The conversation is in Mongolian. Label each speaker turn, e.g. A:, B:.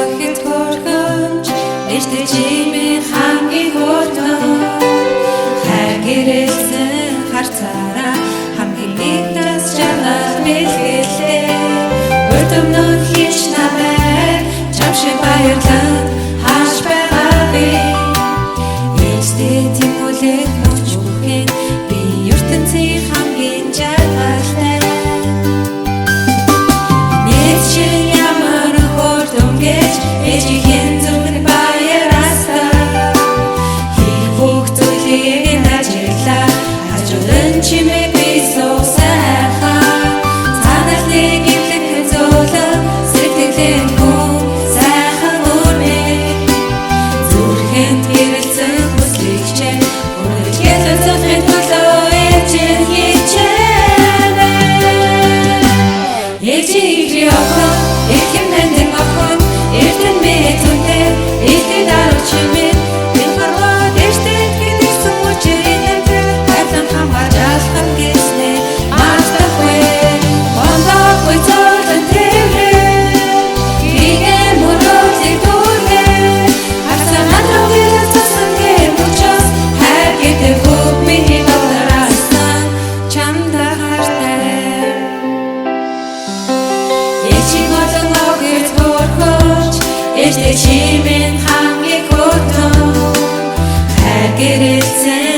A: охид хөргөмж эртэ чимээ хамгийн хөөргөн хайр гэрэлсэн харцаараа хамгийн нэгнээс жаргал бэлгэлээ урд өмнө хич намайг чамшиг баярлан хааж байгаа би эцтэй тэмүүлэх нууч бүхэн би ертөнцийн хамгийн жаргалтай Ежихэн зүрхэн баяраасаа хийх бүх зүйлийг ажиглаа хажуурын чимээ би суусайхаа цаанаас нэг эвлэг зөөлөн сэтгэлийн хүн сайхан өрмэй зүрхэнд гэрэлцэн хүслийг чээ үргэлжлэн зүрхэн төлөө ээжин хичээнэ ээжийн охин эрхэм нандин охин Эртэн мэтүнтэй элдэн даруучмээ энэ харваад эртэд гэдэгсэн үчирэнтэй хайртан хамгааж алхан гэснэ маастахгүй бондохгүй цоолон тэрээ игээ мөрөөлийг дүүргээ харсан надруугийн цасан гэм учраас хайр гэдэг хөв миний дуураасан чамда хартай Ечиг болон огт хөрхөж Эртэ чимээ хамгийн хөөргөн хайр гэрэлсэн